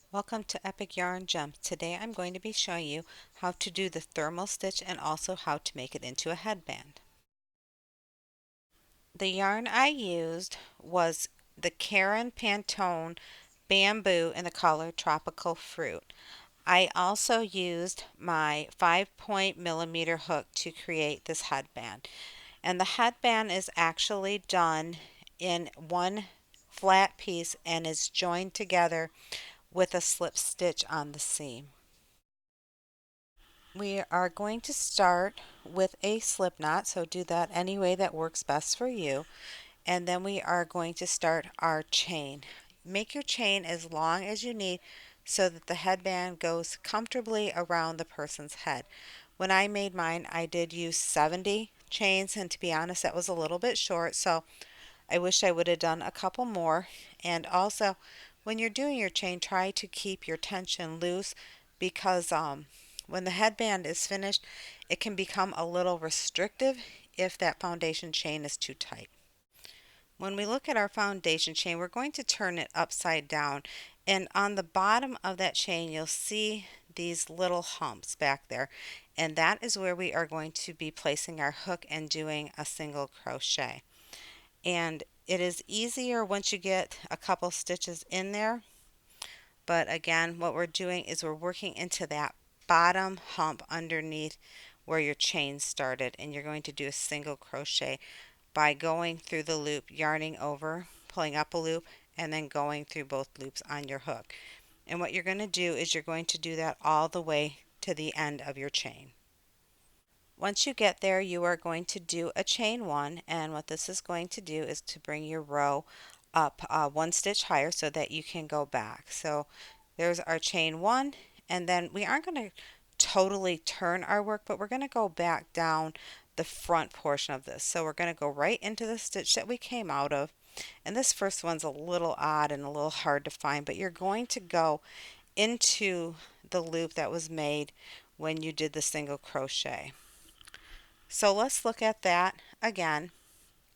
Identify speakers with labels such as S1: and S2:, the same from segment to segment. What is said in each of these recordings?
S1: Welcome to Epic Yarn Gems. Today I'm going to be showing you how to do the thermal stitch and also how to make it into a headband. The yarn I used was the Caron Pantone Bamboo in the color Tropical Fruit. I also used my 5-point millimeter hook to create this headband. And the headband is actually done in one flat piece and is joined together with a slip stitch on the seam. We are going to start with a slip knot, so do that any way that works best for you. And then we are going to start our chain. Make your chain as long as you need so that the headband goes comfortably around the person's head. When I made mine, I did use 70 chains, and to be honest, that was a little bit short, so I wish I would have done a couple more. And also, when you're doing your chain, try to keep your tension loose because when the headband is finished, it can become a little restrictive if that foundation chain is too tight. When we look at our foundation chain, we're going to turn it upside down. And on the bottom of that chain, you'll see these little humps back there. And that is where we are going to be placing our hook and doing a single crochet. And it is easier once you get a couple stitches in there, but again, what we're doing is we're working into that bottom hump underneath where your chain started, and you're going to do a single crochet by going through the loop, yarning over, pulling up a loop, and then going through both loops on your hook. And what you're going to do is you're going to do that all the way to the end of your chain. Once you get there, you are going to do a chain one, and what this is going to do is to bring your row up one stitch higher so that you can go back. So there's our chain one, and then we aren't going to totally turn our work, but we're going to go back down the front portion of this. So we're going to go right into the stitch that we came out of, and this first one's a little odd and a little hard to find, but you're going to go into the loop that was made when you did the single crochet. So let's look at that again,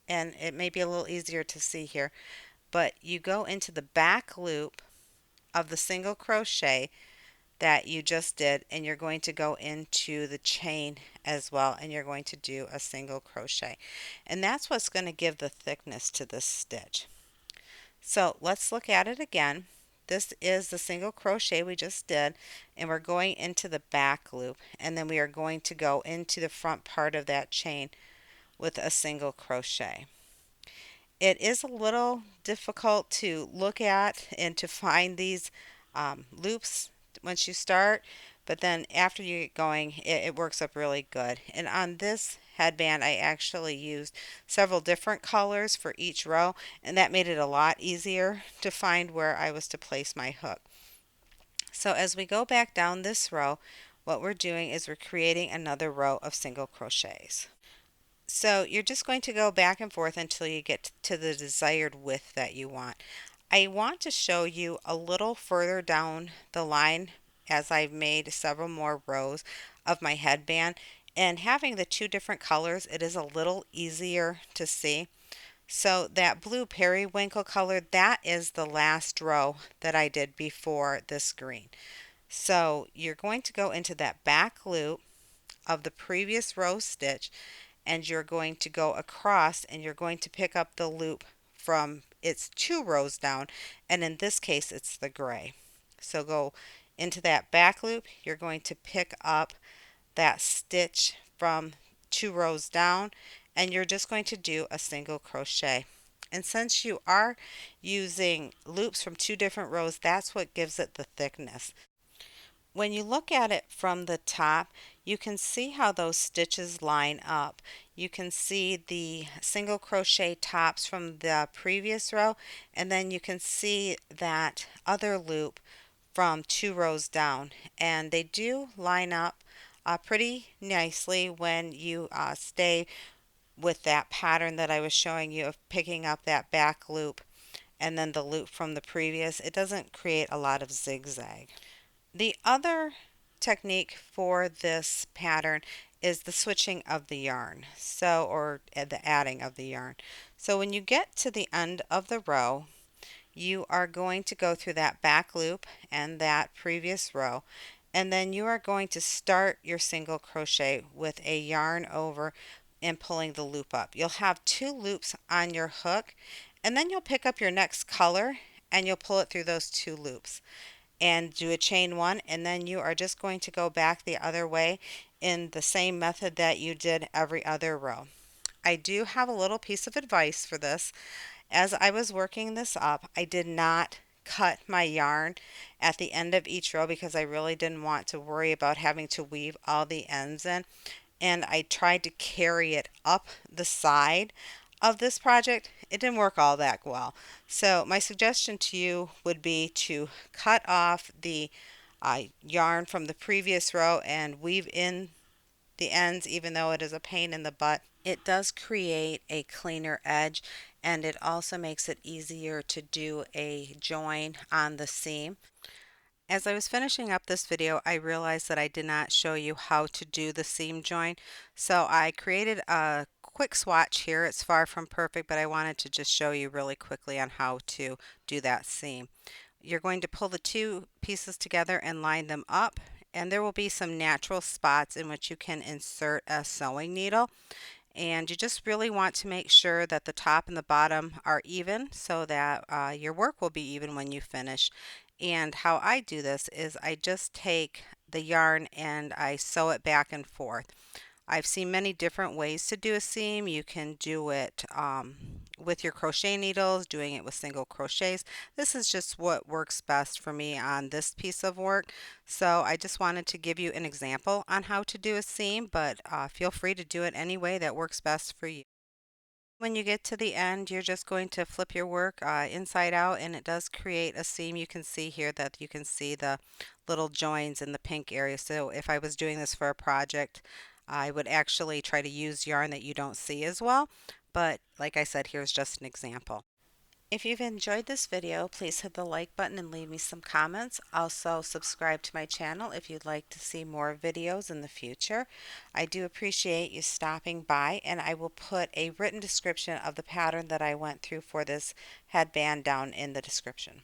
S1: and it may be a little easier to see here, but you go into the back loop of the single crochet that you just did, and you're going to go into the chain as well, and you're going to do a single crochet, and that's what's going to give the thickness to this stitch. So let's look at it again. This is the single crochet we just did, and we're going into the back loop, and then we are going to go into the front part of that chain with a single crochet. It is a little difficult to look at and to find these loops once you start, but then after you get going, it works up really good. And on this headband, I actually used several different colors for each row, and that made it a lot easier to find where I was to place my hook. So as we go back down this row, what we're doing is we're creating another row of single crochets. So you're just going to go back and forth until you get to the desired width that you want. I want to show you a little further down the line as I've made several more rows of my headband, and having the two different colors, it is a little easier to see. So that blue periwinkle color, that is the last row that I did before this green. So you're going to go into that back loop of the previous row stitch, and you're going to go across, and you're going to pick up the loop from it's 2 rows down, and in this case it's the gray. So go into that back loop, you're going to pick up that stitch from 2 rows down, and you're just going to do a single crochet. And since you are using loops from 2 different rows, that's what gives it the thickness. When you look at it from the top, you can see how those stitches line up. You can see the single crochet tops from the previous row, and then you can see that other loop from 2 rows down, and they do line up pretty nicely when you stay with that pattern that I was showing you of picking up that back loop and then the loop from the previous. It doesn't create a lot of zigzag. The other technique for this pattern is the switching of the yarn, or the adding of the yarn. So when you get to the end of the row, you are going to go through that back loop and that previous row, and then you are going to start your single crochet with a yarn over and pulling the loop up. You'll have two loops on your hook, and then you'll pick up your next color and you'll pull it through those two loops and do a chain one, and then you are just going to go back the other way in the same method that you did every other row. I do have a little piece of advice for this. As I was working this up, I did not cut my yarn at the end of each row because I really didn't want to worry about having to weave all the ends in, and I tried to carry it up the side of this project. It didn't work all that well. So my suggestion to you would be to cut off the yarn from the previous row and weave in the ends. Even though it is a pain in the butt, it does create a cleaner edge, and it also makes it easier to do a join on the seam. As I was finishing up this video, I realized that I did not show you how to do the seam join. So I created a quick swatch here. It's far from perfect, but I wanted to just show you really quickly on how to do that seam. You're going to pull the two pieces together and line them up, and there will be some natural spots in which you can insert a sewing needle. And you just really want to make sure that the top and the bottom are even so that your work will be even when you finish. And how I do this is I just take the yarn and I sew it back and forth. I've seen many different ways to do a seam. You can do it with your crochet needles, doing it with single crochets. This is just what works best for me on this piece of work. So I just wanted to give you an example on how to do a seam, but feel free to do it any way that works best for you. When you get to the end, you're just going to flip your work inside out, and it does create a seam. You can see here that you can see the little joins in the pink area. So if I was doing this for a project, I would actually try to use yarn that you don't see as well. But like I said, here's just an example. If you've enjoyed this video, please hit the like button and leave me some comments. Also, subscribe to my channel if you'd like to see more videos in the future. I do appreciate you stopping by, and I will put a written description of the pattern that I went through for this headband down in the description.